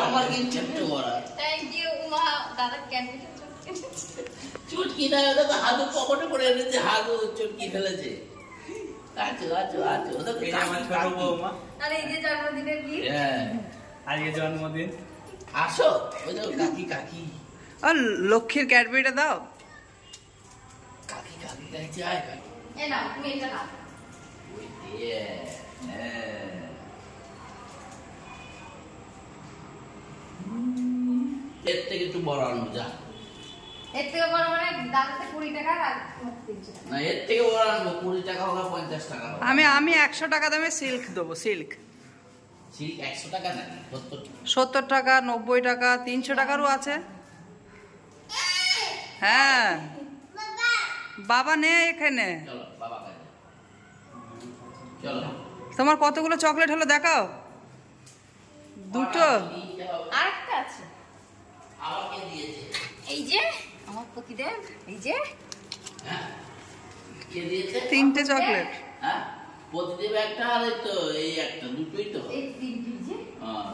আমার কিন্তু একটু বড়। থ্যাংক ইউ মা, দাদা কেন চুটকি না, ওটা তো হাতু পকেটে করে এনেছে, হাতু চুটকি ফেলেছে। আচ্ছা আচ্ছা আচ্ছা, ওটা তো আমার ছোট বৌমা। আরে এই যে জন্মদিনের গিফট। হ্যাঁ, আজকে জন্মদিন। আসো, ওই তো কাকি কাকি আর লক্ষ্মীর ক্যাডবেরিটা দাও। কাকি কাকি গাইছে, আয় কাকি। এ নাও তুমি এটা নাও। ওই দিয়ে, হ্যাঁ। এর থেকে একটু বড় আনবো, যা। এর থেকে বড় মানে দাদাতে 20 টাকা আর 30 টাকা। না, এর থেকে বড় আনবো, 20 টাকা হোক 50 টাকা হোক। আমি 100 টাকা দামে সিল্ক দেবো, সিল্ক। সিল্ক 100 টাকা নাকি? 70 টাকা, 90 টাকা, 300 টাকারও আছে। হ্যাঁ বাবা নে এখানে। চলো বাবা কাছে, চলো। তোমার কতগুলো চকলেট হলো দেখাও। দুটো, আরেকটা আছে। আবার কে দিয়েছে? এই যে আমার পতিদেব, এই যে হ্যাঁ, কে দিয়েছে? 3টে চকলেট। হ্যাঁ, প্রতিদেব একটা, আর এই তো এই একটা, দুটোই তো। এই তিনটি যে হ্যাঁ।